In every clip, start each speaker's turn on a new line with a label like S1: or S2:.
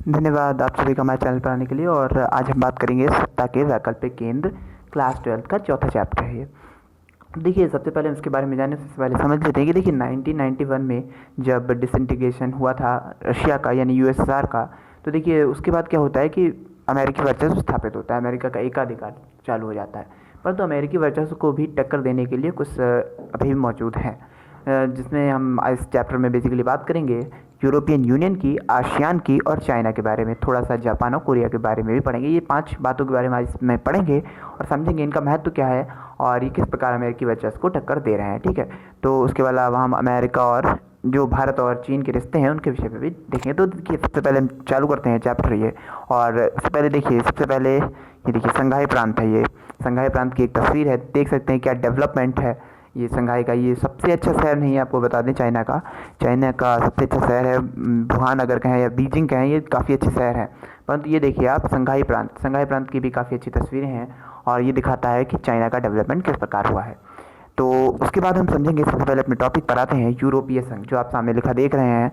S1: धन्यवाद आप सभी का हमारे चैनल पर आने के लिए। और आज हम बात करेंगे सत्ता के वैकल्पिक केंद्र, क्लास 12 का चौथा चैप्टर है ये। देखिए, सबसे पहले इसके बारे में जाने से पहले समझ लेते हैं कि देखिए 1991 में जब डिसइंटीग्रेशन हुआ था रशिया का यानी यूएसएसआर का, तो देखिए उसके बाद क्या होता है कि अमेरिकी वर्चस्व स्थापित होता है, अमेरिका का एकाधिकार चालू हो जाता है। परंतु अमेरिकी वर्चस्व को भी टक्कर देने के लिए कुछ अभी भी मौजूद हैं, जिसमें हम इस चैप्टर में बेसिकली बात करेंगे यूरोपियन यूनियन की, आसियान की और चाइना के बारे में, थोड़ा सा जापान और कोरिया के बारे में भी पढ़ेंगे। ये 5 बातों के बारे में आज इसमें पढ़ेंगे और समझेंगे इनका महत्व क्या है और ये किस प्रकार अमेरिकी वर्चस्व को टक्कर दे रहे हैं। ठीक है, तो उसके अलावा हम अमेरिका और जो भारत और चीन के रिश्ते हैं उनके विषय पे भी देखेंगे। तो देखिए सबसे पहले हम चालू करते हैं चैप्टर ये। और सबसे पहले देखिए, सबसे पहले ये देखिए शंघाई प्रांत है। ये शंघाई प्रांत की एक तस्वीर है, देख सकते हैं क्या डेवलपमेंट है ये शंघाई का। ये सबसे अच्छा शहर नहीं है, आपको बता दें, चाइना का सबसे अच्छा शहर है। वुहान अगर कहें या बीजिंग कहें, ये काफ़ी अच्छे शहर हैं। परंतु ये देखिए आप शंघाई प्रांत की भी काफ़ी अच्छी तस्वीरें हैं और ये दिखाता है कि चाइना का डेवलपमेंट किस प्रकार हुआ है। तो उसके बाद हम समझेंगे, सबसे पहले अपने टॉपिक पर आते हैं यूरोपीय संघ, जो आप सामने लिखा देख रहे हैं,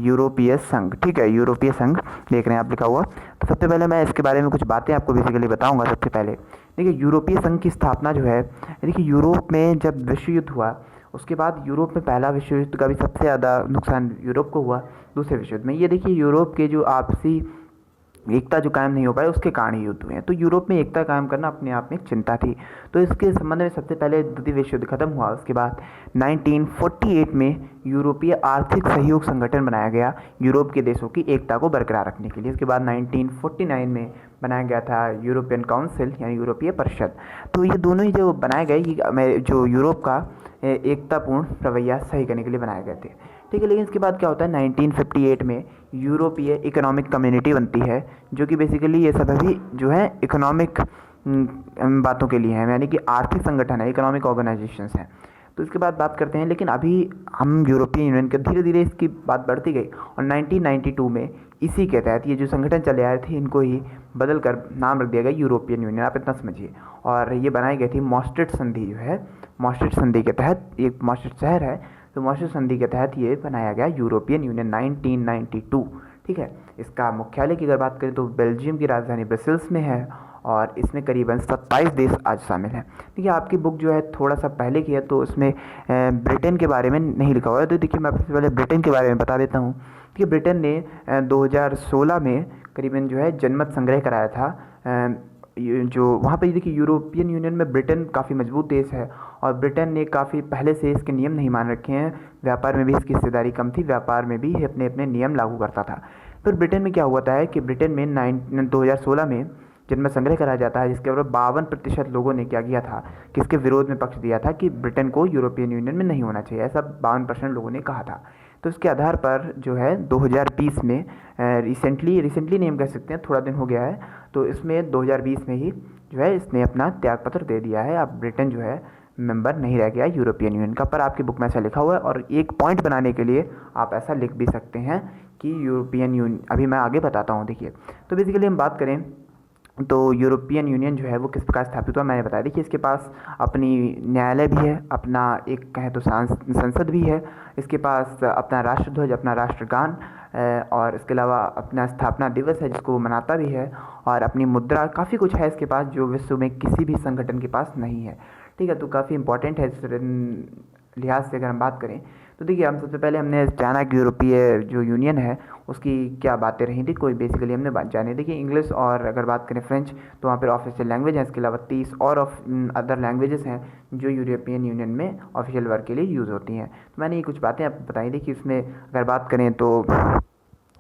S1: यूरोपीय संघ। ठीक है, यूरोपीय संघ देख रहे हैं आप लिखा हुआ। तो सबसे पहले मैं इसके बारे में कुछ बातें आपको बेसिकली बताऊंगा। सबसे पहले देखिए यूरोपीय संघ की स्थापना जो है, देखिए यूरोप में जब विश्व युद्ध हुआ उसके बाद यूरोप में पहला विश्व युद्ध का भी सबसे ज़्यादा नुकसान यूरोप को हुआ दूसरे विश्व युद्ध में। ये देखिए यूरोप के जो आपसी एकता जो कायम नहीं हो पाई उसके कारण ही युद्ध हुए हैं। तो यूरोप में एकता कायम करना अपने आप में एक चिंता थी। तो इसके संबंध में सबसे पहले द्वितीय विश्व युद्ध खत्म हुआ, उसके बाद 1948 में यूरोपीय आर्थिक सहयोग संगठन बनाया गया यूरोप के देशों की एकता को बरकरार रखने के लिए। इसके बाद 1949 में बनाया गया था यूरोपियन काउंसिल यानी यूरोपीय परिषद। तो ये दोनों ही जो बनाए गए, ये जो यूरोप का एकतापूर्ण रवैया सही करने के लिए बनाए गए थे। ठीक है, लेकिन इसके बाद क्या होता है, 1958 में यूरोपीय इकोनॉमिक कम्युनिटी बनती है, जो कि बेसिकली ये सब अभी जो है इकोनॉमिक बातों के लिए है, यानी कि आर्थिक संगठन है, इकोनॉमिक ऑर्गेनाइजेशंस हैं। तो इसके बाद बात करते हैं, लेकिन अभी हम यूरोपियन यूनियन के धीरे धीरे इसकी बात बढ़ती गई और 1992 में इसी के तहत ये जो संगठन चले आए थे इनको ही बदल कर नाम रख दिया गया यूरोपियन यूनियन, आप इतना समझिए। और ये बनाई गई थी मॉस्ट्रिट संधि जो है, मॉस्ट्रिट संधि के तहत, एक मॉस्ट्रिट शहर है, तो मॉस्ट्रिट संधि के तहत ये बनाया गया यूरोपियन यूनियन 1992। ठीक है, इसका मुख्यालय की अगर बात करें तो बेल्जियम की राजधानी ब्रसेल्स में है और इसमें करीबन 27 देश आज शामिल हैं। देखिए आपकी बुक जो है थोड़ा सा पहले की है तो उसमें ब्रिटेन के बारे में नहीं लिखा हुआ है, तो देखिए मैं सबसे पहले ब्रिटेन के बारे में बता देता हूँ। देखिए ब्रिटेन ने 2016 में करीबन जो है जनमत संग्रह कराया था। जो वहाँ पे देखिए यूरोपियन यूनियन में ब्रिटेन काफ़ी मजबूत देश है और ब्रिटेन ने काफ़ी पहले से इसके नियम नहीं मान रखे हैं। व्यापार में भी इसकी हिस्सेदारी कम थी, व्यापार में भी अपने अपने नियम लागू करता था। फिर ब्रिटेन में क्या हुआ था कि ब्रिटेन में 2016 में जनमत संग्रह कराया जाता है, जिसके ऊपर 52% लोगों ने क्या किया था कि इसके विरोध में पक्ष दिया था कि ब्रिटेन को यूरोपियन यूनियन में नहीं होना चाहिए, ऐसा 52% लोगों ने कहा था। तो इसके आधार पर जो है 2020 में रिसेंटली नहीं हम कह सकते हैं, थोड़ा दिन हो गया है, तो इसमें 2020 में ही जो है इसने अपना त्यागपत्र दे दिया है। अब ब्रिटेन जो है मेंबर नहीं रह गया यूरोपियन यूनियन का। पर आपकी बुक में ऐसा लिखा हुआ है और एक पॉइंट बनाने के लिए आप ऐसा लिख भी सकते हैं कि यूरोपियन यूनियन, अभी मैं आगे बताता हूँ। देखिए तो बेसिकली हम बात करें तो यूरोपियन यूनियन जो है वो किस प्रकार स्थापित हुआ मैंने बताया। देखिए इसके पास अपनी न्यायालय भी है, अपना एक कहें तो संसद भी है, इसके पास अपना राष्ट्रध्वज, अपना राष्ट्रगान और इसके अलावा अपना स्थापना दिवस है जिसको वो मनाता भी है, और अपनी मुद्रा, काफ़ी कुछ है इसके पास जो विश्व में किसी भी संगठन के पास नहीं है। ठीक है, तो काफ़ी इंपॉर्टेंट है इस लिहाज से अगर हम बात करें। तो देखिए हम सबसे पहले हमने जाना कि यूरोपीय जो यूनियन है उसकी क्या बातें रही थी, कोई बेसिकली हमने बात जानी। देखिए इंग्लिश और अगर बात करें फ्रेंच तो वहाँ पर ऑफिशियल लैंग्वेज है, इसके अलावा 30 और अदर लैंग्वेजेस हैं जो यूरोपियन यूनियन में ऑफिशियल वर्क के लिए यूज़ होती हैं। तो मैंने ये कुछ बातें आपको बताई। देखिए इसमें अगर बात करें तो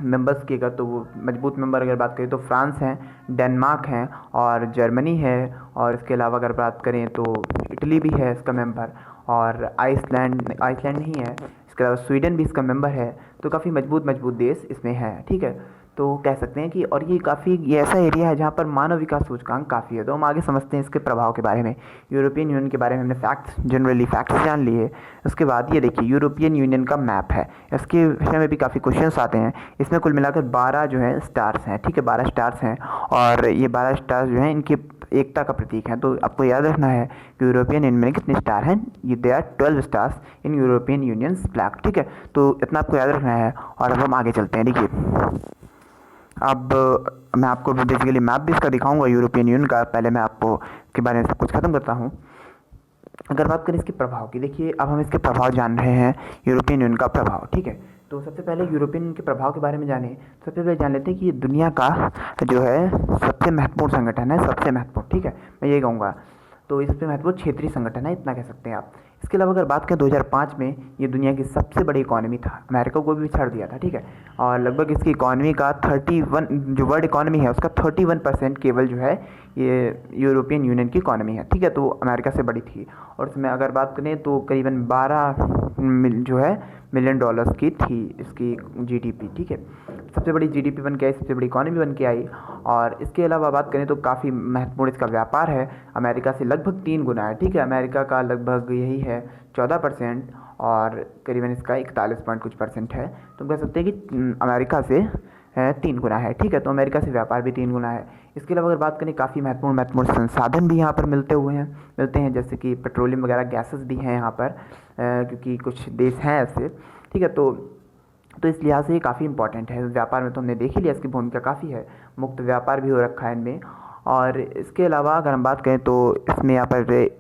S1: मेंबर्स की, अगर तो वो मजबूत मेंबर अगर बात करें तो फ्रांस हैं, डेनमार्क हैं और जर्मनी है, और इसके अलावा अगर बात करें तो इटली भी है इसका मेंबर, और आइसलैंड नहीं है, इसके अलावा स्वीडन भी इसका मेंबर है। तो काफ़ी मजबूत देश इसमें है। ठीक है, तो कह सकते हैं कि, और ये ऐसा एरिया है जहाँ पर मानव विकास सूचकांक काफ़ी है। तो हम आगे समझते हैं इसके प्रभाव के बारे में। यूरोपियन यूनियन के बारे में हमने जनरली फैक्ट्स जान लिए। उसके बाद ये देखिए यूरोपियन यूनियन का मैप है, इसके विषय में भी काफ़ी क्वेश्चंस आते हैं। इसमें कुल मिलाकर 12 जो है स्टार्स हैं। ठीक है, 12 स्टार्स हैं और ये 12 स्टार्स जो हैं इनकी एकता का प्रतीक है। तो आपको याद रखना है कि यूरोपियन यूनियन में कितने स्टार हैं, ये they are 12 stars in European Union flag. ठीक है, तो इतना आपको याद रखना है और अब हम आगे चलते हैं। देखिए अब मैं आपको बेसिकली मैप भी इसका दिखाऊंगा यूरोपियन यूनियन का। पहले मैं आपको के बारे में सब कुछ ख़त्म करता हूँ। अगर बात करें इसके प्रभाव की, देखिए अब हम इसके प्रभाव जान रहे हैं, यूरोपियन यूनियन का प्रभाव, ठीक है। तो सबसे पहले यूरोपियन यूनियन के प्रभाव के बारे में जाने, सबसे पहले जान लेते हैं कि ये दुनिया का जो है सबसे महत्वपूर्ण संगठन है, सबसे महत्वपूर्ण, ठीक है, मैं ये कहूँगा। तो ये सबसे महत्वपूर्ण क्षेत्रीय संगठन है, इतना कह सकते हैं आप। इसके अलावा अगर बात करें 2005 में ये दुनिया की सबसे बड़ी इकॉनमी था, अमेरिका को भी छाड़ दिया था, ठीक है। और लगभग इसकी इकॉनमी का 31, जो वर्ल्ड इकॉनमी है उसका 31% केवल जो है ये यूरोपियन यूनियन की इकॉनमी है, ठीक है। तो अमेरिका से बड़ी थी। और इसमें अगर बात करें तो करीबन 12 जो है मिलियन डॉलर्स की थी इसकी जीडीपी, ठीक है। सबसे बड़ी जीडीपी बन के आई, सबसे बड़ी इकॉनमी बन के आई। और इसके अलावा बात करें तो काफ़ी महत्वपूर्ण इसका व्यापार है, अमेरिका से लगभग 3 गुना है, ठीक है। अमेरिका का लगभग यही है 14% और करीबन इसका 41 पॉइंट कुछ परसेंट है। तो कह सकते हैं कि अमेरिका से 3 गुना है, ठीक है। तो अमेरिका से व्यापार भी 3 गुना है। इसके अलावा अगर बात करें काफ़ी महत्वपूर्ण संसाधन भी यहाँ पर मिलते हैं, जैसे कि पेट्रोलियम वगैरह गैसेस भी हैं यहाँ पर, क्योंकि कुछ देश हैं ऐसे, ठीक है। तो इस लिहाज से ये काफ़ी इंपॉर्टेंट है। व्यापार में तो हमने देख ही लिया इसकी भूमिका काफ़ी है, मुक्त व्यापार भी हो रखा है इनमें। और इसके अलावा अगर हम बात करें तो इसमें यहाँ पर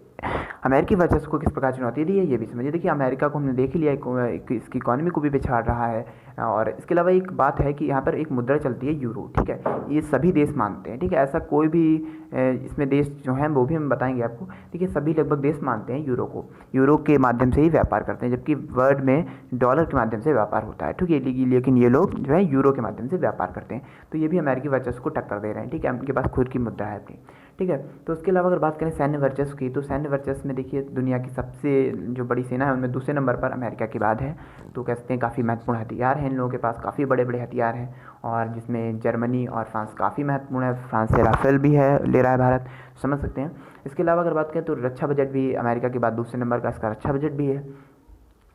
S1: अमेरिकी वर्चस्व को किस प्रकार चुनौती दी है ये भी समझिए। देखिए अमेरिका को हमने देख ही लिया, इसकी इकॉनमी को भी पिछाड़ रहा है। और इसके अलावा एक बात है कि यहाँ पर एक मुद्रा चलती है यूरो, ठीक है। ये सभी देश मानते हैं, ठीक है। ऐसा कोई भी इसमें देश जो हैं वो भी हम बताएंगे आपको। देखिए सभी लगभग देश मानते हैं यूरो को, यूरो के माध्यम से ही व्यापार करते हैं, जबकि वर्ल्ड में डॉलर के माध्यम से व्यापार होता है, ठीक है। लेकिन ये लोग जो है यूरो के माध्यम से व्यापार करते हैं। तो ये भी अमेरिकी वर्चस्व को टक्कर दे रहे हैं, ठीक है। उनके पास खुद की मुद्रा है अपनी, ठीक है। तो उसके अलावा अगर बात करें सैन्य वर्चस्व की, तो सैन्य वर्चस्व में देखिए दुनिया की सबसे जो बड़ी सेना है उनमें दूसरे नंबर पर अमेरिका के बाद है। तो कह सकते हैं काफ़ी महत्वपूर्ण हथियार हैं इन लोगों के पास, काफ़ी बड़े बड़े हथियार हैं। और जिसमें जर्मनी और फ्रांस काफ़ी महत्वपूर्ण है, फ्रांस से राफेल भी है ले रहा है भारत, समझ सकते हैं। इसके अलावा अगर बात करें तो रक्षा बजट भी अमेरिका के बाद दूसरे नंबर का इसका रक्षा बजट भी है।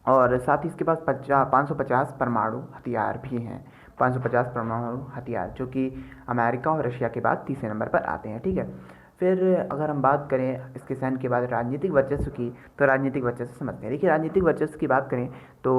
S1: और साथ ही इसके पास 550 परमाणु हथियार भी हैं, 550 परमाणु हथियार, जो कि अमेरिका और रशिया के बाद तीसरे नंबर पर आते हैं, ठीक है। फिर अगर हम बात करें इसके सैन्य के बाद राजनीतिक वर्चस्व की, तो राजनीतिक वर्चस्व समझते हैं। देखिए राजनीतिक वर्चस्व की बात करें तो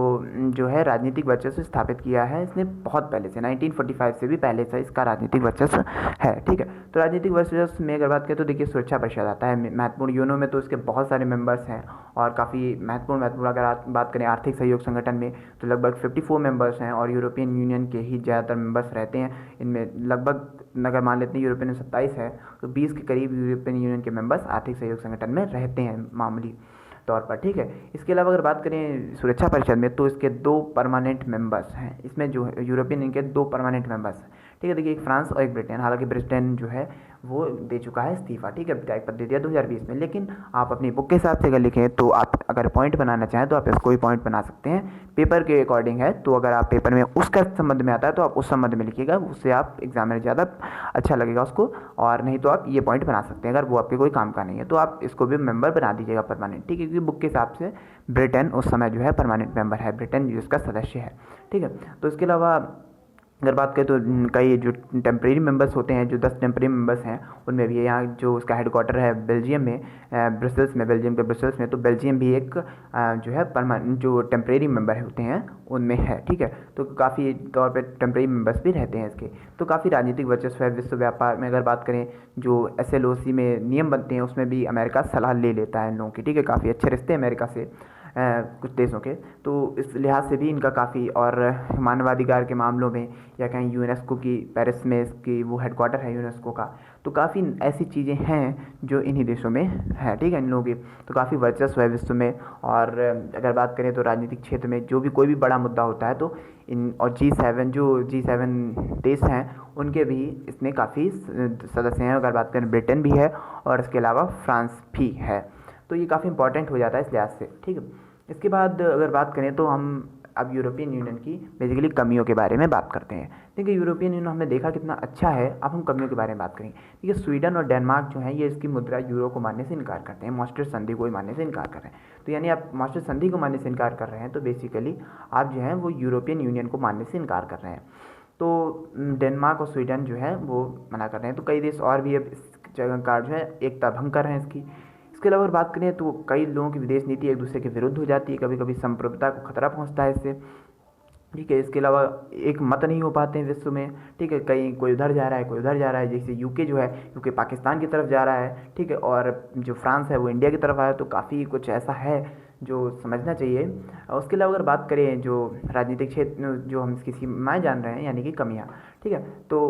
S1: जो है राजनीतिक वर्चस्व स्थापित किया है इसने बहुत पहले से, 1945 से भी पहले से इसका राजनीतिक वर्चस्व है, ठीक है। तो राजनीतिक वर्चस्व में अगर बात करें तो देखिए सुरक्षा परिषद आता है महत्वपूर्ण, यूनो में तो इसके बहुत सारे मेंबर्स हैं और काफ़ी महत्वपूर्ण। अगर आप बात करें आर्थिक सहयोग संगठन में तो लगभग 54 मेंबर्स हैं और यूरोपियन यूनियन के ही ज़्यादातर मेंबर्स रहते हैं इनमें। लगभग अगर मान लेते हैं यूरोपियन 27 है तो 20 के करीब यूरोपियन यूनियन के मेंबर्स आर्थिक सहयोग संगठन में रहते हैं मामूली तौर पर, ठीक है। इसके अलावा अगर बात करें सुरक्षा परिषद में तो इसके 2 परमानेंट मेंबर्स हैं, इसमें जो है यूरोपियन यूनियन के 2 परमानेंट मेंबर्स हैं, ठीक है। देखिए एक फ्रांस और एक ब्रिटेन, हालांकि ब्रिटेन जो है वो दे चुका है इस्तीफा, ठीक है, त्याग पत्र दे दिया 2020 में। लेकिन आप अपनी बुक के हिसाब से अगर लिखें तो आप अगर पॉइंट बनाना चाहें तो आप इसको ही पॉइंट बना सकते हैं, पेपर के अकॉर्डिंग है। तो अगर आप पेपर में उसका संबंध में आता है तो आप उस संबंध में लिखिएगा, उससे आप एग्जाम में ज़्यादा अच्छा लगेगा उसको। और नहीं तो आप ये पॉइंट बना सकते हैं, अगर वो आपके कोई काम का नहीं है तो आप इसको भी मेंबर बना दीजिएगा परमानेंट, ठीक है। क्योंकि बुक के हिसाब से ब्रिटेन उस समय जो है परमानेंट मेंबर है, ब्रिटेन जिसका सदस्य है, ठीक है। तो इसके अलावा अगर बात करें तो कई जो टेम्प्रेरी मेंबर्स होते हैं, जो 10 टेम्प्रेरी मेंबर्स हैं उनमें भी यहाँ जो उसका हेडक्वार्टर है बेल्जियम में, ब्रसेल्स में, बेल्जियम के ब्रसेल्स में। तो बेल्जियम भी एक जो है परमानेंट जो टेम्प्रेरी मेंबर होते हैं उनमें है, ठीक है। तो काफ़ी तौर पे टेम्प्रेरी मेंबर्स भी रहते हैं इसके। तो काफ़ी राजनीतिक वर्चस्व है। विश्व व्यापार में अगर बात करें जो SLOC में नियम बनते हैं उसमें भी अमेरिका सलाह ले लेता है इन लोगों की, ठीक है। काफ़ी अच्छे रिश्ते हैं अमेरिका से कुछ देशों के, तो इस लिहाज से भी इनका काफ़ी। और मानवाधिकार के मामलों में या कहीं यूनेस्को की पेरिस में इसकी वो हेडक्वार्टर है यूनेस्को का, तो काफ़ी ऐसी चीज़ें हैं जो इन्हीं देशों में है, ठीक है, इन लोगों की। तो काफ़ी वर्चस्व है विश्व में। और अगर बात करें तो राजनीतिक क्षेत्र में जो भी कोई भी बड़ा मुद्दा होता है तो इन और G7 देश हैं उनके भी इसमें काफ़ी सदस्य हैं। अगर बात करें ब्रिटेन भी है और इसके अलावा फ्रांस भी है। तो ये काफ़ी इंपॉर्टेंट हो जाता है इस लिहाज से, ठीक है। इसके बाद अगर बात करें तो हम अब यूरोपियन यूनियन की बेसिकली कमियों के बारे में बात करते हैं। देखिए यूरोपियन यूनियन हमने देखा कितना अच्छा है, अब हम कमियों के बारे में बात करेंगे। देखिए स्वीडन और डेनमार्क जो है ये इसकी मुद्रा यूरो को मानने से इनकार करते हैं, मॉस्ट्रिच संधि को ही मानने से इनकार कर रहे हैं। तो यानी आप मॉस्ट्रिच संधि को मानने से इनकार कर रहे हैं तो बेसिकली आप जो है वो यूरोपियन यूनियन को मानने से इनकार कर रहे हैं। तो डेनमार्क और स्वीडन जो है वो मना कर रहे हैं। तो कई देश और भी अब इस जगह का जो है एकता भंग कर रहे हैं इसकी। इसके अलावा अगर बात करें तो कई लोगों की विदेश नीति एक दूसरे के विरुद्ध हो जाती है, कभी कभी संप्रभुता को खतरा पहुंचता है इससे। ठीक है। इसके अलावा एक मत नहीं हो पाते हैं विश्व में, ठीक है। कहीं कोई उधर जा रहा है, कोई उधर जा रहा है, जैसे यूके जो है, यूके पाकिस्तान की तरफ जा रहा है, ठीक है। और जो फ्रांस है वो इंडिया की तरफ आया, तो काफ़ी कुछ ऐसा है जो समझना चाहिए। और उसके अलावा अगर बात करें जो राजनीतिक क्षेत्र जो हम इसकी सीमाएँ जान रहे हैं, यानी कि कमियाँ, ठीक है, तो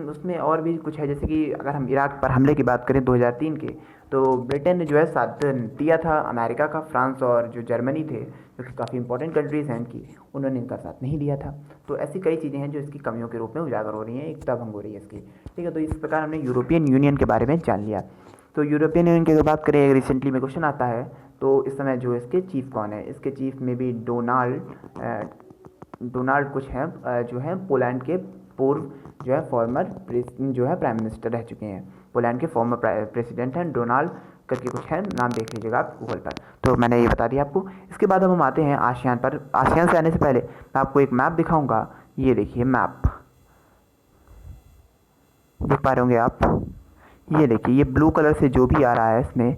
S1: उसमें और भी कुछ है। जैसे कि अगर हम इराक पर हमले की बात करें 2003 के, तो ब्रिटेन ने जो है साथ दिया था अमेरिका का। फ्रांस और जो जर्मनी थे, जो कि काफ़ी इंपॉर्टेंट कंट्रीज़ हैं इनकी, उन्होंने इनका साथ नहीं दिया था। तो ऐसी कई चीज़ें हैं जो इसकी कमियों के रूप में उजागर हो रही हैं, एकता भंग हो रही है इसकी, ठीक है। तो इस प्रकार हमने यूरोपियन यूनियन के बारे में जान लिया। तो यूरोपियन यूनियन की अगर बात करें, रिसेंटली में क्वेश्चन आता है, तो इस समय जो इसके चीफ कौन है, इसके चीफ में भी डोनाल्ड कुछ हैं, जो हैं पोलैंड के पूर्व जो है फॉर्मर जो है प्राइम मिनिस्टर रह चुके हैं। पोलैंड के फॉर्मर प्रेसिडेंट हैं, डोनाल्ड करके कुछ है, नाम देख लीजिएगा आप गूगल पर। तो मैंने ये बता दिया आपको। इसके बाद हम आते हैं आसियान पर। आसियान से आने से पहले मैं आपको एक मैप दिखाऊंगा। ये देखिए मैप, देख पा रहे होंगे आप। ये देखिए, ये ब्लू कलर से जो भी आ रहा है इसमें,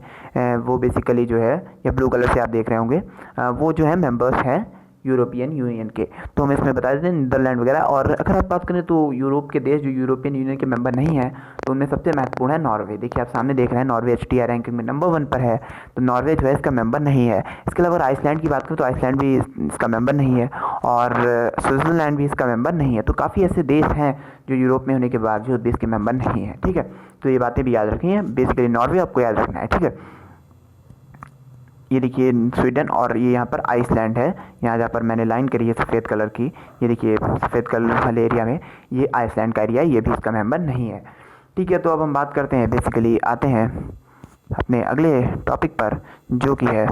S1: वो बेसिकली जो है, या ब्लू कलर से आप देख रहे होंगे, वो जो है मेंबर्स हैं यूरोपियन यूनियन के। तो हम इसमें बता देते हैं नीदरलैंड वगैरह। और अगर आप बात करें तो यूरोप के देश जो यूरोपियन यूनियन के मेंबर नहीं हैं, तो उनमें सबसे महत्वपूर्ण है नॉर्वे। देखिए आप सामने देख रहे हैं, नॉर्वे HTR रैंकिंग में नंबर 1 पर है। तो नॉर्वे जो है इसका मेंबर नहीं है। इसके अलावा अगर आइसलैंड की बात करें तो आइसलैंड भी इसका मेंबर नहीं है, और स्विट्ज़रलैंड भी इसका मेंबर नहीं है। तो काफ़ी ऐसे देश हैं जो यूरोप में होने के बावजूद भी इसके मेंबर नहीं है, ठीक है। तो ये बातें भी याद रखनी है। बेसिकली नॉर्वे आपको याद रखना है, ठीक है। ये देखिए स्वीडन, और ये यहाँ पर आइसलैंड है। यहाँ जहाँ पर मैंने लाइन करी है सफ़ेद कलर की, ये देखिए सफ़ेद कलर वाले एरिया में ये आइसलैंड का एरिया है, ये भी इसका मेंबर नहीं है, ठीक है। तो अब हम बात करते हैं, बेसिकली आते हैं अपने अगले टॉपिक पर, जो कि है,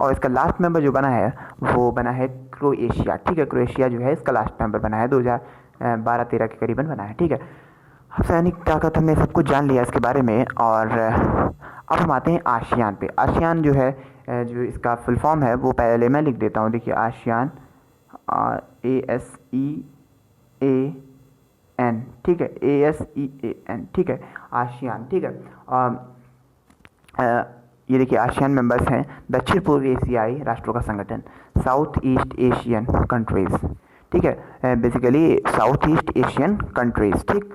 S1: और इसका लास्ट मेंबर जो बना है वो बना है क्रोएशिया, ठीक है। क्रोएशिया जो है इसका लास्ट मेंबर बना है, 2012-13 के करीबन बना है, ठीक है। अब सैनिक ताकत हमने सब कुछ जान लिया इसके बारे में। और अब हम आते हैं आसियान पे। आसियान जो है, जो इसका फुल फॉर्म है वो पहले मैं लिख देता हूँ। देखिए आसियान, ASEAN, ठीक है, ASEAN, ठीक है, आसियान, ठीक है। ये देखिए आसियान मेंबर्स हैं दक्षिण पूर्व एशियाई राष्ट्रों का संगठन, साउथ ईस्ट एशियन कंट्रीज़, ठीक है। Basically south east Asian countries, ठीक।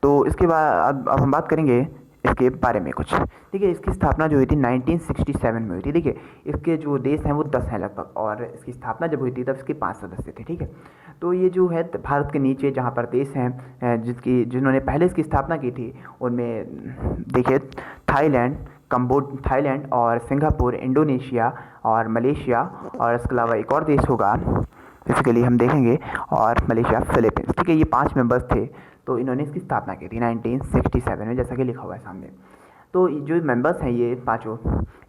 S1: तो इसके बाद अब हम बात करेंगे इसके बारे में कुछ। देखिए इसकी स्थापना जो हुई थी 1967 में हुई थी। देखिए इसके जो देश हैं वो 10 हैं लगभग, और इसकी स्थापना जब हुई थी तब इसके 5 सदस्य थे, ठीक है। तो ये जो है भारत के नीचे जहाँ पर देश हैं जिन्होंने पहले इसकी स्थापना की थी, उनमें देखिए थाईलैंड और सिंगापुर, इंडोनेशिया और मलेशिया, और इसके अलावा एक और देश होगा बेसिकली हम देखेंगे, और मलेशिया, फिलीपींस, ठीक है। ये 5 मेंबर्स थे। तो इन्होंने इसकी स्थापना की थी 1967 में, जैसा कि लिखा हुआ है सामने। तो जो मेंबर्स हैं ये पांचों,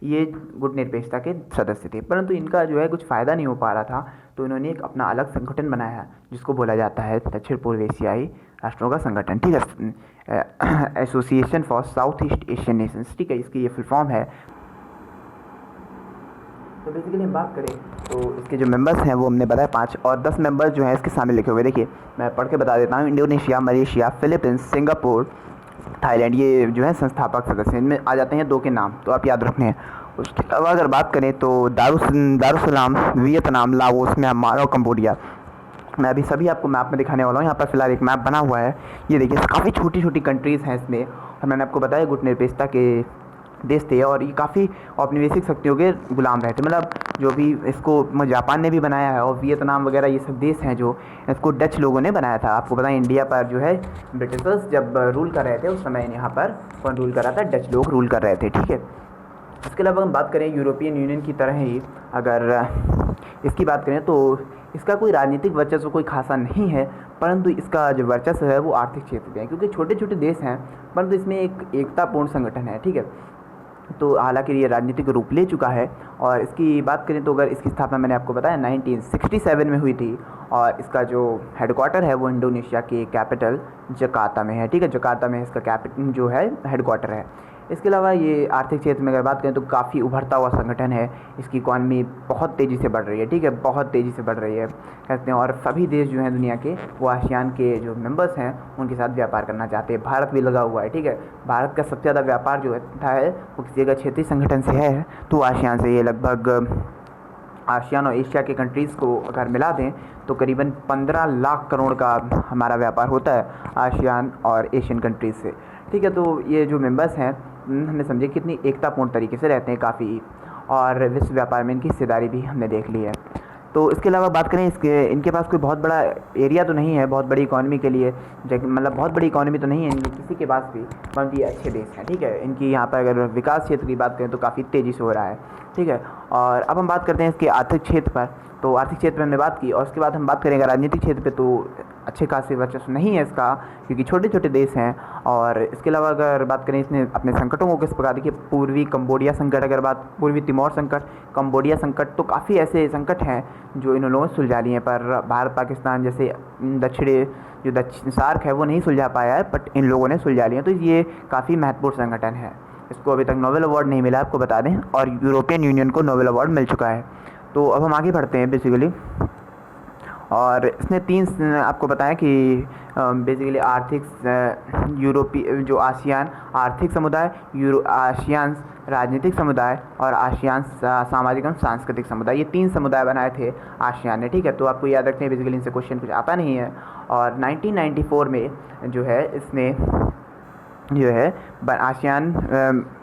S1: ये गुटनिरपेक्षता के सदस्य थे, परंतु इनका जो है कुछ फ़ायदा नहीं हो पा रहा था। तो इन्होंने एक अपना अलग संगठन बनाया जिसको बोला जाता है दक्षिण पूर्व एशियाई राष्ट्रों का संगठन, ठीक है, association for south east Asian Nations, ठीक है। इसकी ये फुल फॉर्म है। तो बेसिकली हम बात करें तो इसके जो मेंबर्स हैं वो हमने बताया 5, और 10 मेंबर्स जो हैं इसके सामने लिखे हुए। देखिए मैं पढ़ के बता देता हूँ। Indonesia, Malaysia, Philippines, Singapore, Thailand, ये जो है संस्थापक सदस्य हैं। इनमें आ जाते हैं 2 के नाम, तो आप याद रखने हैं। उसके अलावा अगर बात करें तो दारुसलाम, वियतनाम, लाओस, म्यांमार और कंबोडिया। मैं अभी सभी आपको मैप में दिखाने वाला हूँ। यहाँ पर फिलहाल एक मैप बना हुआ है, ये देखिए काफ़ी छोटी छोटी कंट्रीज़ हैं इसमें, और मैंने आपको बताया गुटनिरपेक्षता के देश थे, और ये काफ़ी औपनिवेशिक शक्तियों के गुलाम रहे थे। मतलब जो भी इसको जापान ने भी बनाया है, और वियतनाम वगैरह ये सब देश हैं जो इसको डच लोगों ने बनाया था। आपको बताएं इंडिया पर जो है ब्रिटिशर्स जब रूल कर रहे थे उस समय यहाँ पर कौन रूल कर रहा था, डच लोग रूल कर रहे थे, ठीक है। इसके अलावा हम बात करें यूरोपियन यूनियन की तरह ही अगर इसकी बात करें तो इसका कोई राजनीतिक वर्चस्व कोई खासा नहीं है, परंतु इसका जो वर्चस्व है वो आर्थिक क्षेत्र में है, क्योंकि छोटे छोटे देश हैं, परंतु इसमें एक एकतापूर्ण संगठन है, ठीक है। तो हालांकि ये राजनीतिक रूप ले चुका है। और इसकी बात करें तो अगर इसकी स्थापना मैंने आपको बताया 1967 में हुई थी, और इसका जो हेडक्वार्टर है वो इंडोनेशिया के कैपिटल जकार्ता में है, ठीक है। जकार्ता में इसका कैपिटल जो है हेडक्वार्टर है। इसके अलावा ये आर्थिक क्षेत्र में अगर बात करें तो काफ़ी उभरता हुआ संगठन है। इसकी इकॉनमी बहुत तेज़ी से बढ़ रही है, ठीक है, बहुत तेज़ी से बढ़ रही है कहते हैं। और सभी देश जो हैं दुनिया के वो आसियान के जो मेंबर्स हैं उनके साथ व्यापार करना चाहते हैं। भारत भी लगा हुआ है, ठीक है। भारत का सबसे ज़्यादा व्यापार जो है वो किसी अगर क्षेत्रीय संगठन से है तो आसियान से। ये लगभग आसियान और एशिया के कंट्रीज़ को अगर मिला दें तो करीबन 15 लाख करोड़ का हमारा व्यापार होता है आसियान और एशियन कंट्रीज़ से। ठीक है, तो ये जो मेंबर्स हैं हमने समझे कितनी एकतापूर्ण तरीके से रहते हैं काफ़ी, और विश्व व्यापार में इनकी हिस्सेदारी भी हमने देख ली है। तो इसके अलावा बात करें इनके पास कोई बहुत बड़ा एरिया तो नहीं है बहुत बड़ी इकॉनमी के लिए, मतलब बहुत बड़ी इकॉनमी तो नहीं है इनकी किसी के पास भी, परंतु ये अच्छे देश हैं। ठीक है, इनकी यहाँ पर अगर विकास क्षेत्र की बात करें तो काफ़ी तेज़ी से हो रहा है। ठीक है, और अब हम बात करते हैं इसके आर्थिक क्षेत्र पर। तो आर्थिक क्षेत्र में हमने बात की, और उसके बाद हम बात करेंगे राजनीतिक क्षेत्र पे, तो अच्छे खासे वर्चस्व नहीं है इसका, क्योंकि छोटे छोटे देश हैं। और इसके अलावा अगर बात करें इसने अपने संकटों को किस प्रकार, देखिए पूर्वी कंबोडिया संकट, अगर बात पूर्वी तिमोर संकट, कंबोडिया संकट, तो काफ़ी ऐसे संकट हैं जो इन लोगों ने सुलझा लिए हैं, पर भारत पाकिस्तान जैसे दक्षिण सार्क है वो नहीं सुलझा पाया है, बट इन लोगों ने सुलझा लिए। तो ये काफ़ी महत्वपूर्ण संगठन है, इसको अभी तक नोबेल अवार्ड नहीं मिला आपको बता दें, और यूरोपियन यूनियन को नोबेल अवार्ड मिल चुका है। तो अब हम आगे बढ़ते हैं बेसिकली, और इसने 3 आपको बताया कि बेसिकली आर्थिक यूरोपीय जो आसियान आर्थिक समुदाय, आसियान राजनीतिक समुदाय और आसियान सामाजिक एवं सांस्कृतिक समुदाय, ये 3 समुदाय बनाए थे आसियान ने। ठीक है, तो आपको याद रखते हैं बेसिकली इनसे क्वेश्चन कुछ आता नहीं है। और 1994 में जो है इसने जो है आसियान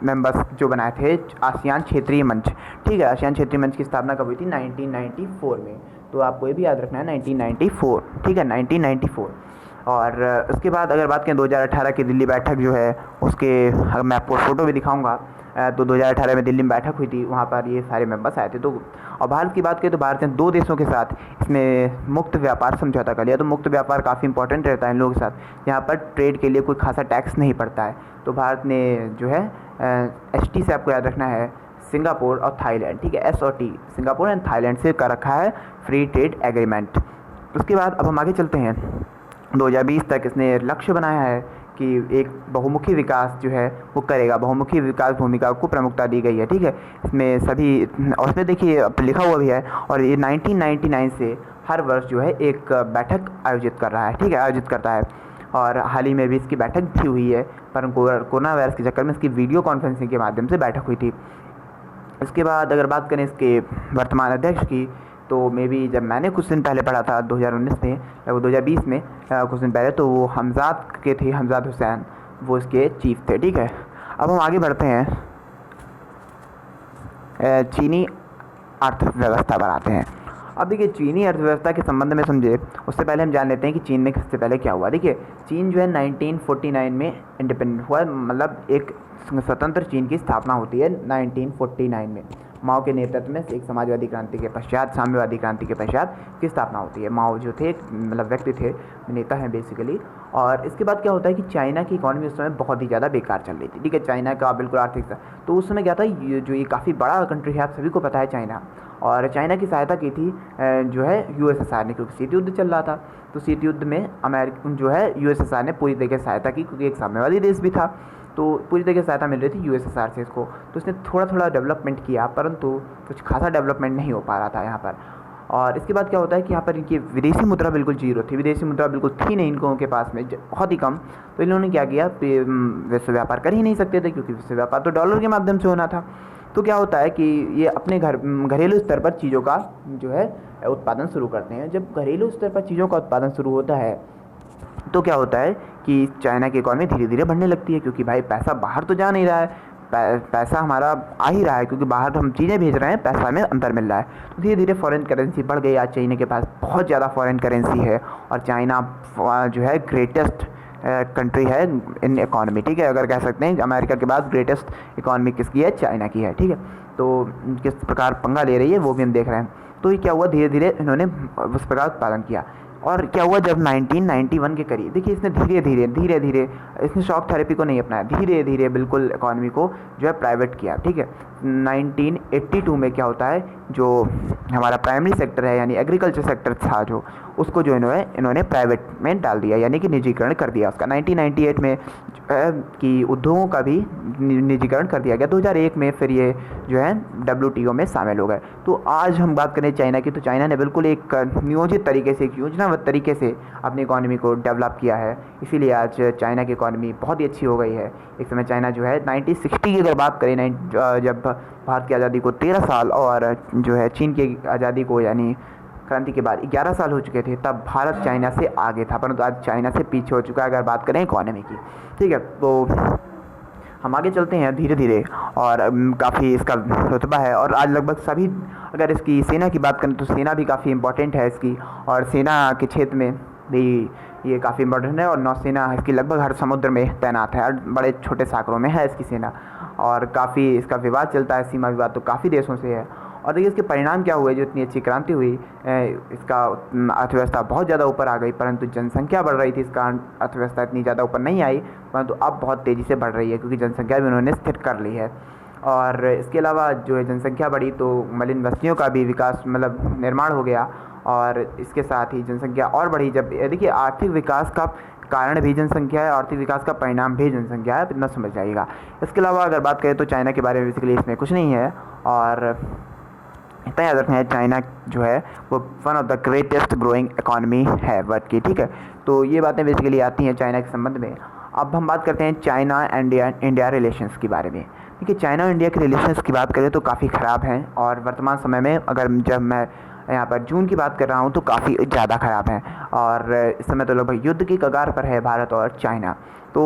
S1: मेंबर्स जो बनाए थे आसियान क्षेत्रीय मंच। ठीक है, आसियान क्षेत्रीय मंच की स्थापना कब हुई थी? 1994 में। तो आपको ये भी याद रखना है 1994। ठीक है, 1994। और उसके बाद अगर बात करें 2018 की दिल्ली बैठक जो है उसके, मैं आपको फ़ोटो भी दिखाऊंगा, तो 2018 में दिल्ली में बैठक हुई थी, वहाँ पर ये सारे मेंबर्स आए थे। तो और भारत की बात करें तो भारत ने 2 देशों के साथ इसमें मुक्त व्यापार समझौता कर लिया। तो मुक्त व्यापार काफ़ी इंपॉर्टेंट रहता है इन लोगों के साथ, यहाँ पर ट्रेड के लिए कोई खासा टैक्स नहीं पड़ता है। तो भारत ने जो है ST से आपको याद रखना है सिंगापुर और थाईलैंड, ठीक है, SOT सिंगापुर एंड थाईलैंड से कर रखा है फ्री ट्रेड एग्रीमेंट। उसके बाद अब हम आगे चलते हैं, 2020 तक इसने लक्ष्य बनाया है कि एक बहुमुखी विकास जो है वो करेगा, बहुमुखी विकास भूमिका को प्रमुखता दी गई है। ठीक है, इसमें सभी, और उसमें देखिए अब लिखा हुआ भी है, और ये 1999 से हर वर्ष जो है एक बैठक आयोजित कर रहा है। ठीक है, आयोजित करता है, और हाल ही में भी इसकी बैठक भी हुई है, पर कोरोना वायरस के चक्कर में इसकी वीडियो कॉन्फ्रेंसिंग के माध्यम से बैठक हुई थी। इसके बाद अगर बात करें इसके वर्तमान अध्यक्ष की, तो मे बी जब मैंने कुछ दिन पहले पढ़ा था 2019 में या वो 2020 में कुछ दिन पहले, तो वो हमजाद के थे, हमजाद हुसैन, वो इसके चीफ थे। ठीक है, अब हम आगे बढ़ते हैं, चीनी अर्थव्यवस्था पर आते हैं। अब देखिए चीनी अर्थव्यवस्था के संबंध में समझे उससे पहले हम जान लेते हैं कि चीन में इससे पहले क्या हुआ। देखिए चीन जो है 1949 में इंडिपेंडेंट हुआ, मतलब एक स्वतंत्र चीन की स्थापना होती है 1949 में, माओ के नेतृत्व में एक समाजवादी क्रांति के पश्चात, साम्यवादी क्रांति के पश्चात की स्थापना होती है। माओ जो थे मतलब व्यक्ति थे, नेता हैं बेसिकली। और इसके बाद क्या होता है कि चाइना की इकॉनमी उस समय बहुत ही ज़्यादा बेकार चल रही थी। ठीक है, चाइना का बिल्कुल आर्थिक था, तो उस समय क्या था, ये काफ़ी बड़ा कंट्री है, आप सभी को पता है चाइना, और चाइना की सहायता की थी जो है USSR ने, क्योंकि शीत युद्ध चल रहा था। तो शीत युद्ध में अमेरिका जो है USSR ने पूरी तरीके से सहायता की, क्योंकि एक साम्यवादी देश भी था, तो पूरी तरीके से सहायता मिल रही थी USSR से इसको। तो इसने थोड़ा थोड़ा डेवलपमेंट किया, परंतु कुछ खासा डेवलपमेंट नहीं हो पा रहा था यहाँ पर। और इसके बाद क्या होता है कि यहाँ पर इनकी विदेशी मुद्रा बिल्कुल जीरो थी, विदेशी मुद्रा बिल्कुल थी नहीं इन लोगों के पास में, बहुत ही कम। तो इन लोगों ने क्या किया, विश्व व्यापार कर ही नहीं सकते थे, क्योंकि विश्व व्यापार तो डॉलर के माध्यम से होना था। तो क्या होता है कि ये अपने घरेलू स्तर पर चीज़ों का जो है उत्पादन शुरू करते हैं। जब घरेलू स्तर पर चीज़ों का उत्पादन शुरू होता है तो क्या होता है कि चाइना की इकॉनमी धीरे धीरे बढ़ने लगती है, क्योंकि भाई पैसा बाहर तो जा नहीं रहा है, पैसा हमारा आ ही रहा है, क्योंकि बाहर हम चीज़ें भेज रहे हैं, पैसा में अंतर मिल रहा है। तो धीरे धीरे फॉरेन करेंसी बढ़ गई। आज चाइना के पास बहुत ज़्यादा फॉरेन करेंसी है, और चाइना जो है ग्रेटेस्ट कंट्री है इन इकॉनमी। ठीक है, अगर कह सकते हैं अमेरिका के बाद ग्रेटेस्ट इकॉनमी किसकी है, चाइना की है। ठीक है, तो किस प्रकार पंगा ले रही है वो भी हम देख रहे हैं। तो ये क्या हुआ, धीरे धीरे इन्होंने उस प्रकार उत्पादन किया। और क्या हुआ, जब 1991 के करीब, देखिए इसने धीरे धीरे इसने शॉक थेरेपी को नहीं अपनाया, धीरे धीरे बिल्कुल इकॉनमी को जो है प्राइवेट किया। ठीक है, 1982 में क्या होता है, जो हमारा प्राइमरी सेक्टर है यानी एग्रीकल्चर सेक्टर था जो, उसको जो इन्होंने प्राइवेट में डाल दिया, यानी कि निजीकरण कर दिया उसका। 1998 में कि उद्योगों का भी निजीकरण कर दिया गया। 2001 में फिर ये जो है WTO में शामिल हो गए। तो आज हम बात करें चाइना की, तो चाइना ने बिल्कुल एक नियोजित तरीके से, एक योजनाबद्ध तरीके से अपनी इकॉनमी को डेवलप किया है। इसीलिए आज चाइना की इकॉनमी बहुत ही अच्छी हो गई है। एक समय चाइना जो है 1960 की अगर बात करें, जब भारत की आज़ादी को 13 साल और जो है चीन की आज़ादी को यानी क्रांति के बाद 11 साल हो चुके थे, तब भारत चाइना से आगे था, परंतु आज चाइना से पीछे हो चुका है अगर बात करें इकॉनमी की। ठीक है, तो हम आगे चलते हैं धीरे धीरे, और काफ़ी इसका रुतबा है। और आज लगभग सभी, अगर इसकी सेना की बात करें तो सेना भी काफ़ी इम्पोर्टेंट है इसकी, और सेना के क्षेत्र में भी ये काफ़ी इम्पोर्टेंट है। और नौसेना इसकी लगभग हर समुद्र में तैनात है, हर बड़े छोटे सागरों में है इसकी सेना, और काफ़ी इसका विवाद चलता है, सीमा विवाद तो काफ़ी देशों से है। और देखिए इसके परिणाम क्या हुए, जो इतनी अच्छी क्रांति हुई, इसका अर्थव्यवस्था बहुत ज़्यादा ऊपर आ गई, परंतु जनसंख्या बढ़ रही थी, इसका अर्थव्यवस्था इतनी ज़्यादा ऊपर नहीं आई, परंतु अब बहुत तेज़ी से बढ़ रही है, क्योंकि जनसंख्या भी उन्होंने स्थिर कर ली है। और इसके अलावा जो है जनसंख्या बढ़ी तो मलिन बस्तियों का भी विकास, मतलब निर्माण हो गया, और इसके साथ ही जनसंख्या और बढ़ी। जब देखिए आर्थिक विकास का कारण भी जनसंख्या है, आर्थिक विकास का परिणाम भी जनसंख्या है, इतना समझ जाइएगा। इसके अलावा अगर बात करें तो चाइना के बारे में बेसिकली इसमें कुछ नहीं है, और इतना याद रखना है चाइना जो है वो one of the greatest growing economy है वर्ल्ड की। ठीक है, तो ये बातें बेसिकली आती हैं चाइना के संबंध में। अब हम बात करते हैं चाइना एंड इंडिया रिलेशंस के बारे में। देखिए चाइना और इंडिया के रिलेशंस की बात करें तो काफ़ी ख़राब हैं, और वर्तमान समय में अगर जब मैं यहाँ पर जून की बात कर रहा हूँ तो काफ़ी ज़्यादा ख़राब हैं, और इस समय तो लगभग युद्ध की कगार पर है भारत और चाइना। तो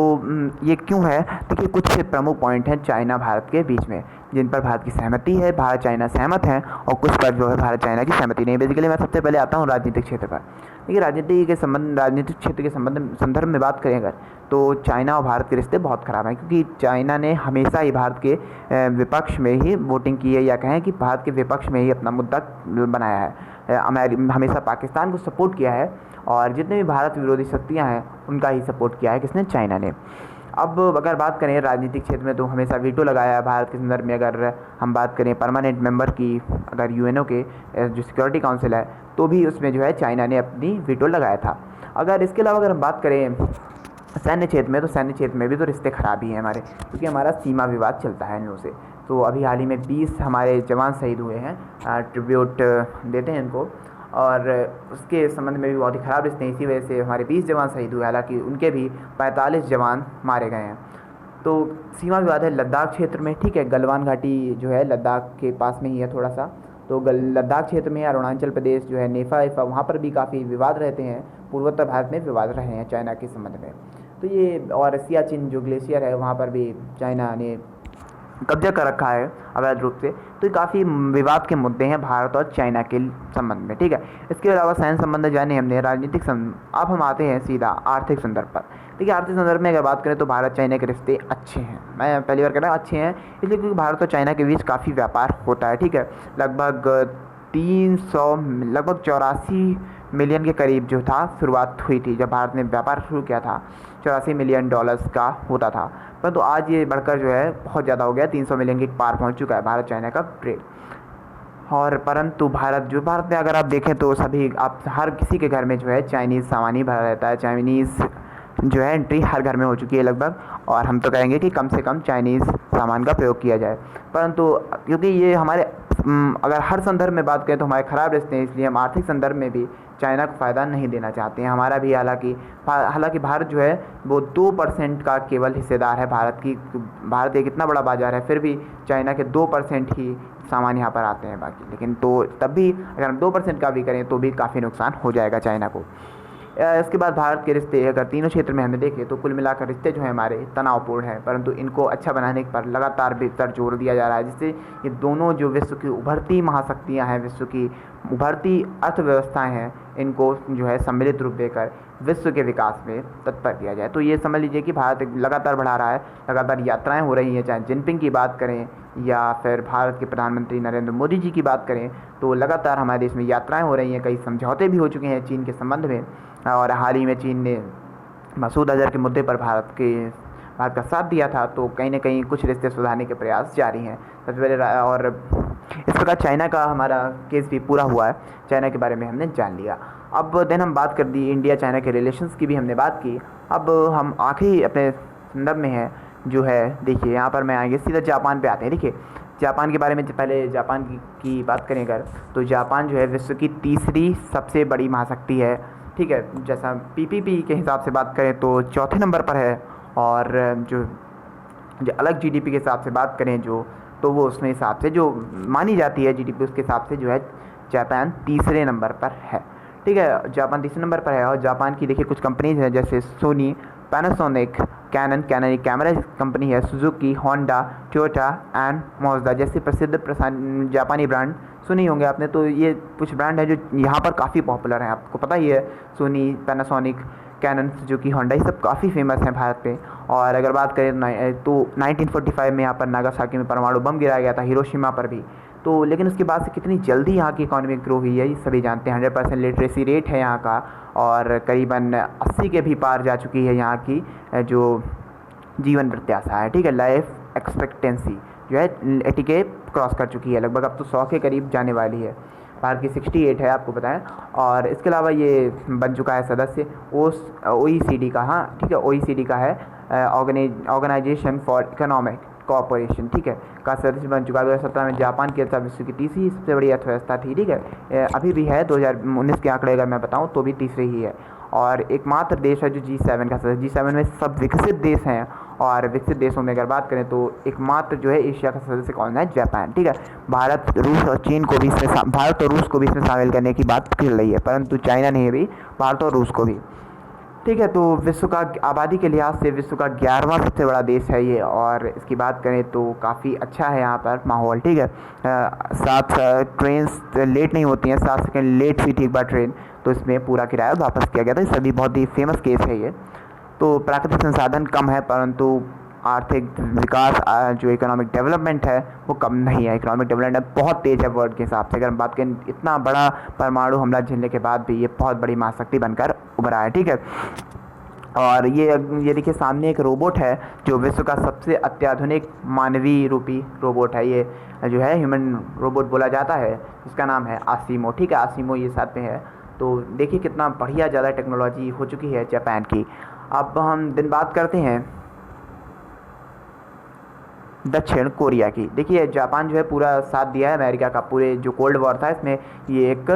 S1: ये क्यों है? देखिए कुछ प्रमुख पॉइंट हैं चाइना भारत के बीच में, जिन पर भारत की सहमति है, भारत चाइना सहमत हैं, और कुछ पर जो है भारत चाइना की सहमति नहीं है। बेसिकली मैं सबसे पहले आता हूँ राजनीतिक क्षेत्र पर। देखिए राजनीतिक क्षेत्र के संदर्भ में बात करें अगर, तो चाइना और भारत के रिश्ते बहुत ख़राब हैं, क्योंकि चाइना ने हमेशा ही भारत के विपक्ष में ही वोटिंग की है, या कहें कि भारत के विपक्ष में ही अपना मुद्दा बनाया है। हमेशा पाकिस्तान को सपोर्ट किया है, और जितने भी भारत विरोधी शक्तियाँ हैं उनका ही सपोर्ट किया है, किसने? चाइना ने। अब अगर बात करें राजनीतिक क्षेत्र में तो हमेशा वीटो लगाया है भारत के संदर्भ में। अगर हम बात करें परमानेंट मेंबर की, अगर यूएनओ के जो सिक्योरिटी काउंसिल है, तो भी उसमें जो है चाइना ने अपनी वीटो लगाया था। अगर इसके अलावा अगर हम बात करें सैन्य क्षेत्र में, तो सैन्य क्षेत्र में भी तो रिश्ते ख़राब ही हैं हमारे, क्योंकि हमारा सीमा विवाद चलता है इन लोगों से। तो अभी हाल ही में 20 हमारे जवान शहीद हुए हैं, ट्रिब्यूट देते हैं इनको, और उसके संबंध में भी बहुत ही ख़राब रिश्ते हैं। इसी वजह से हमारे 20 जवान शहीद हुए, हालांकि उनके भी 45 जवान मारे गए हैं। तो सीमा विवाद है लद्दाख क्षेत्र में। ठीक है, गलवान घाटी जो है लद्दाख के पास में ही है थोड़ा सा, तो लद्दाख क्षेत्र में अरुणाचल प्रदेश जो है नेफा वहाँ पर भी काफ़ी विवाद रहते हैं। पूर्वोत्तर भारत में विवाद रहे हैं चाइना के संबंध में। तो ये, और सियाचिन जो ग्लेशियर है वहाँ पर भी चाइना ने कब्जा कर रखा है अवैध रूप से। तो ये काफ़ी विवाद के मुद्दे हैं भारत और चाइना के संबंध में। ठीक है, इसके अलावा सैन्य संबंध जाने हमने, राजनीतिक अब हम आते हैं सीधा आर्थिक संदर्भ पर। देखिए आर्थिक संदर्भ में अगर बात करें तो भारत चाइना के रिश्ते अच्छे हैं। मैं पहली बार कह रहा हूँ अच्छे हैं, इसलिए क्योंकि भारत और चाइना के बीच काफ़ी व्यापार होता है। ठीक है, लगभग 84 मिलियन के करीब जो था शुरुआत हुई थी जब भारत ने व्यापार शुरू किया था, $84 मिलियन का होता था, परंतु आज ये बढ़कर जो है बहुत ज़्यादा हो गया, 300 मिलियन के पार पहुंच चुका है भारत चाइना का ट्रेड। और परंतु भारत में अगर आप देखें तो सभी, आप हर किसी के घर में जो है चाइनीज़ सामान ही भरा रहता है। चाइनीज़ जो है एंट्री हर घर में हो चुकी है लगभग, और हम तो कहेंगे कि कम से कम चाइनीज़ सामान का प्रयोग किया जाए। परंतु क्योंकि ये हमारे, अगर हर संदर्भ में बात करें तो हमारे ख़राब रिश्ते हैं, इसलिए हम आर्थिक संदर्भ में भी चाइना को फ़ायदा नहीं देना चाहते हैं। हमारा भी हालांकि भारत जो है वो 2% का केवल हिस्सेदार है भारत एक इतना बड़ा बाज़ार है, फिर भी चाइना के 2% ही सामान यहाँ पर आते हैं बाकी। लेकिन तो तब भी अगर हम 2% का भी करें तो भी काफ़ी नुकसान हो जाएगा चाइना को। इसके बाद भारत के रिश्ते अगर तीनों क्षेत्र में हमें देखें तो कुल मिलाकर रिश्ते जो हैं हमारे तनावपूर्ण हैं, परंतु इनको अच्छा बनाने पर लगातार बेहतर जोर दिया जा रहा है, जिससे ये दोनों जो विश्व की उभरती महाशक्तियां हैं, विश्व की उभरती अर्थव्यवस्थाएं हैं, इनको जो है सम्मिलित रूप देकर विश्व के विकास में तत्पर किया जाए। तो ये समझ लीजिए कि भारत लगातार बढ़ा रहा है, लगातार यात्राएँ हो रही हैं, चाहे जिनपिंग की बात करें या फिर भारत के प्रधानमंत्री नरेंद्र मोदी जी की बात करें, तो लगातार हमारे देश में यात्राएं हो रही हैं। कई समझौते भी हो चुके हैं चीन के संबंध में, और हाल ही में चीन ने मसूद अजहर के मुद्दे पर भारत का साथ दिया था। तो कहीं ना कहीं कुछ रिश्ते सुधारने के प्रयास जारी हैं। सबसे पहले और इस प्रकार चाइना का हमारा केस भी पूरा हुआ है, चाइना के बारे में हमने जान लिया। अब देन हम बात कर दी इंडिया चाइना के रिलेशंस की भी हमने बात की। अब हम आखिरी अपने संदर्भ में है जो है, देखिए यहाँ पर मैं आएंगे सीधा जापान पे आते हैं। देखिए जापान के बारे में पहले जापान की बात करें अगर, तो जापान जो है विश्व की तीसरी सबसे बड़ी महाशक्ति है, ठीक है। जैसा पीपीपी के हिसाब से बात करें तो चौथे नंबर पर है, और जो अलग जीडीपी के हिसाब से बात करें जो, तो वो उसमें हिसाब से जो मानी जाती है जीडीपी, उसके हिसाब से जो है जापान तीसरे नंबर पर है, ठीक है। जापान तीसरे नंबर पर है। और जापान की देखिए कुछ कंपनीज हैं जैसे सोनी, पैनासोनिक, कैनन एक कैमरा कंपनी है, Suzuki, Honda, Toyota and Mazda जैसे प्रसिद्ध जापानी ब्रांड सुनी होंगे आपने। तो ये कुछ ब्रांड हैं जो यहाँ पर काफ़ी पॉपुलर हैं, आपको पता ही है। Sony, Panasonic, Canon, Suzuki, Honda ये सब काफ़ी फेमस हैं भारत पे। और अगर बात करें तो 1945 में यहाँ पर नागासाकी में परमाणु बम गिराया गया था, हिरोशिमा पर भी। तो लेकिन उसके बाद से कितनी जल्दी यहाँ की इकॉनमी ग्रो हुई है ये सभी जानते हैं। 100% लिटरेसी रेट है यहाँ का, और करीबन 80 के भी पार जा चुकी है यहाँ की जो जीवन प्रत्याशा है, ठीक है। लाइफ एक्सपेक्टेंसी जो है 80 के क्रॉस कर चुकी है लगभग, अब तो 100 के करीब जाने वाली है। भारत की 68 है आपको बताएं। और इसके अलावा ये बन चुका है सदस्य OECD का, हाँ ठीक है, OECD का है ऑर्गेनाइजेशन फॉर इकोनॉमिक कोऑपरेशन, ठीक है, का सदस्य बन चुका है। 2017 में जापान की अर्थव्यवस्था विश्व की तीसरी सबसे बड़ी अर्थव्यवस्था थी, ठीक है। अभी भी है, 2019 के आंकड़े अगर मैं बताऊं तो भी तीसरी ही है। और एकमात्र देश है जो G7 का सदस्य, G7 में सब विकसित देश हैं, और विकसित देशों में अगर बात करें तो एकमात्र जो है एशिया का सदस्य कौन है, जापान, ठीक है। भारत, रूस और चीन को भी इसमें, भारत और रूस को भी इसमें शामिल करने की बात चल रही है, परंतु चाइना नहीं है भी, भारत और रूस को भी, ठीक है। तो विश्व का आबादी के लिहाज से विश्व का 11वां सबसे बड़ा देश है ये। और इसकी बात करें तो काफ़ी अच्छा है यहाँ पर माहौल, ठीक है। 7 ट्रेन लेट नहीं होती हैं, 7 सेकंड लेट हुई थी एक बार ट्रेन, तो इसमें पूरा किराया वापस किया गया था। सभी बहुत ही फेमस केस है ये। तो प्राकृतिक संसाधन कम है, परंतु आर्थिक विकास जो इकोनॉमिक डेवलपमेंट है वो कम नहीं है। इकोनॉमिक डेवलपमेंट बहुत तेज़ है वर्ल्ड के हिसाब से। अगर हम बात करें, इतना बड़ा परमाणु हमला झेलने के बाद भी ये बहुत बड़ी महाशक्ति बनकर उभरा है, ठीक है। और ये देखिए सामने एक रोबोट है जो विश्व का सबसे अत्याधुनिक मानवीय रूपी रोबोट है। ये जो है ह्यूमन रोबोट बोला जाता है, इसका नाम है आसिमो, ठीक है। आसिमो ये साथ में है। तो देखिए कितना बढ़िया ज़्यादा टेक्नोलॉजी हो चुकी है जापान की। अब हम दिन बात करते हैं दक्षिण कोरिया की। देखिए जापान जो है पूरा साथ दिया है अमेरिका का, पूरे जो कोल्ड वॉर था इसमें ये एक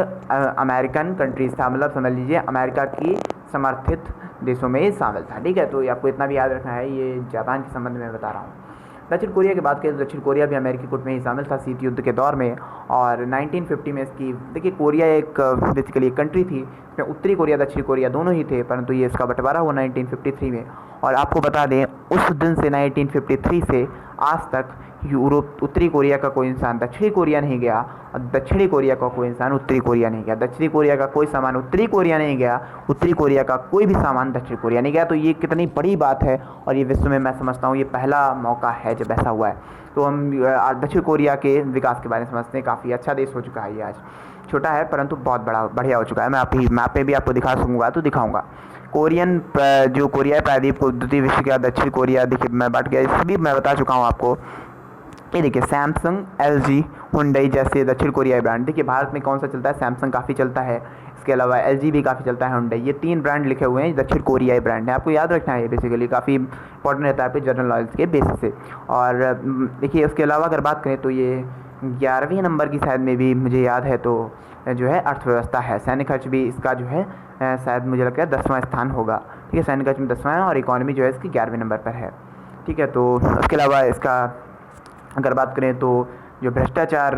S1: अमेरिकन कंट्रीज था, मतलब समझ लीजिए अमेरिका की समर्थित देशों में ये शामिल था, ठीक है। तो ये आपको इतना भी याद रखना है, ये जापान के संबंध में बता रहा हूँ। दक्षिण कोरिया की बात करें तो दक्षिण कोरिया भी अमेरिकी गुट में ही शामिल था शीत युद्ध के दौर में। और 1950 में इसकी, देखिए कोरिया एक बेसिकली एक कंट्री थी, इसमें उत्तरी कोरिया दक्षिण कोरिया दोनों ही थे, परंतु ये इसका बंटवारा हुआ 1953 में। और आपको बता दें उस दिन से 1953 से आज तक यूरोप, उत्तरी कोरिया का कोई इंसान दक्षिणी कोरिया नहीं गया, और दक्षिणी कोरिया का कोई इंसान उत्तरी कोरिया नहीं गया। दक्षिणी कोरिया का कोई सामान उत्तरी कोरिया नहीं गया, उत्तरी कोरिया का कोई भी सामान दक्षिण कोरिया नहीं गया। तो ये कितनी बड़ी बात है, और ये विश्व में मैं समझता हूँ ये पहला मौका है जब ऐसा हुआ है। तो हम दक्षिण कोरिया के विकास के बारे में समझते हैं, काफ़ी अच्छा देश हो चुका है ये आज। छोटा है परंतु बहुत बढ़िया हो चुका है। मैं मैप पे भी आपको दिखा सकूँगा तो दिखाऊँगा। कोरियन जो कोरियाई प्रायद्वीप को द्वितीय विश्व के दक्षिण कोरिया, देखिए मैं बांट गया, इस भी मैं बता चुका हूँ आपको। ये देखिए सैमसंग, LG, हुंडई जैसे दक्षिण कोरियाई ब्रांड। देखिए भारत में कौन सा चलता है, सैमसंग काफ़ी चलता है, इसके अलावा LG भी काफ़ी चलता है, हुंडई, ये 3 ब्रांड लिखे हुए हैं दक्षिण कोरियाई ब्रांड है। आपको याद रखना है, ये बेसिकली काफ़ी इंपॉर्टेंट रहता है आपके जनरल नॉलेज के बेसिस से। और देखिए उसके अलावा अगर बात करें तो ये 11वें नंबर की शायद में भी मुझे याद है तो जो है अर्थव्यवस्था है। सैन्य खर्च भी इसका जो है शायद मुझे लगता है 10वां स्थान होगा, ठीक है। सैन्य खर्च में 10वां है, और इकॉनमी जो है इसकी 11वें नंबर पर है, ठीक है। तो उसके अलावा इसका अगर बात करें तो जो भ्रष्टाचार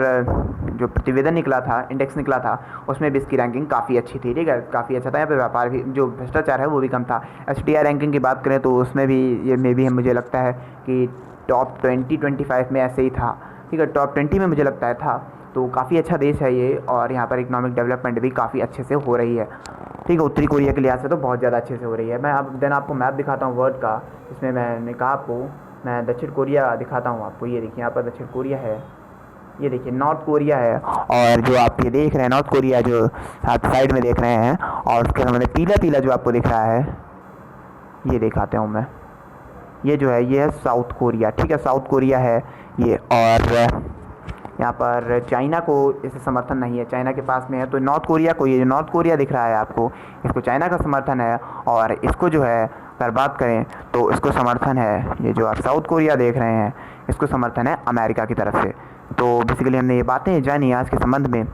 S1: जो प्रतिवेदन निकला था, इंडेक्स निकला था, उसमें भी इसकी रैंकिंग काफ़ी अच्छी थी, ठीक है, काफ़ी अच्छा था। यहाँ पे व्यापार भी, जो भ्रष्टाचार है वो भी कम था। STI रैंकिंग की बात करें तो उसमें भी ये में भी मुझे लगता है कि टॉप 20-25 में ऐसे ही था, ठीक है, टॉप 20 में मुझे लगता है था। तो काफ़ी अच्छा देश है ये, और यहाँ पर इकोनॉमिक डेवलपमेंट भी काफ़ी अच्छे से हो रही है, ठीक है। उत्तरी कोरिया के लिहाज से तो बहुत ज़्यादा अच्छे से हो रही है। मैं अब देन आपको मैप दिखाता हूँ वर्ल्ड का, इसमें मैंने कहा आपको मैं दक्षिण कोरिया दिखाता हूँ आपको। ये देखिए यहाँ पर दक्षिण कोरिया है, ये देखिए नॉर्थ कोरिया है, और जो आप ये देख रहे हैं नॉर्थ कोरिया जो साथ साइड में देख रहे हैं, और उसके सामने पीला पीला जो आपको दिख रहा है, ये दिखाता हूँ मैं, ये जो है ये है साउथ कोरिया, ठीक है, साउथ कोरिया है ये। और यहाँ पर चाइना को इसे समर्थन नहीं है, चाइना के पास में है। तो नॉर्थ कोरिया को, ये जो नॉर्थ कोरिया दिख रहा है आपको, इसको चाइना का समर्थन है। और इसको जो है अगर बात करें तो इसको समर्थन है, ये जो आप साउथ कोरिया देख रहे हैं, इसको समर्थन है अमेरिका की तरफ से। तो बेसिकली हमने ये बातें जानी आज के संबंध में,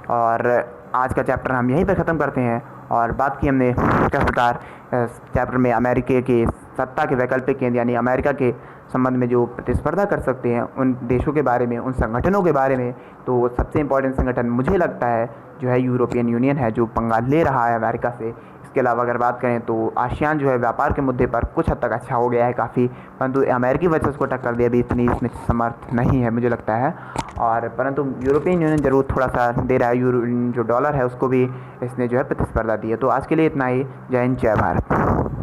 S1: और आज का चैप्टर हम यहीं पर ख़त्म करते हैं। और बात की हमने किस प्रकार चैप्टर में अमेरिका के सत्ता के वैकल्पिक केंद्र यानी अमेरिका के संबंध में जो प्रतिस्पर्धा कर सकते हैं उन देशों के बारे में, उन संगठनों के बारे में। तो सबसे इम्पोर्टेंट संगठन मुझे लगता है जो है यूरोपियन यूनियन है, जो पंगा ले रहा है अमेरिका से। इसके अलावा अगर बात करें तो आसियान जो है व्यापार के मुद्दे पर कुछ हद तक अच्छा हो गया है काफ़ी, परंतु अमेरिकी वजह से उसको टक्कर दे अभी इतनी इसमें समर्थ नहीं है मुझे लगता है। और परंतु यूरोपियन यूनियन ज़रूर थोड़ा सा दे रहा है, यूरो जो डॉलर है उसको भी इसने जो है प्रतिस्पर्धा दी है। तो आज के लिए इतना ही। जय हिंद, जय भारत।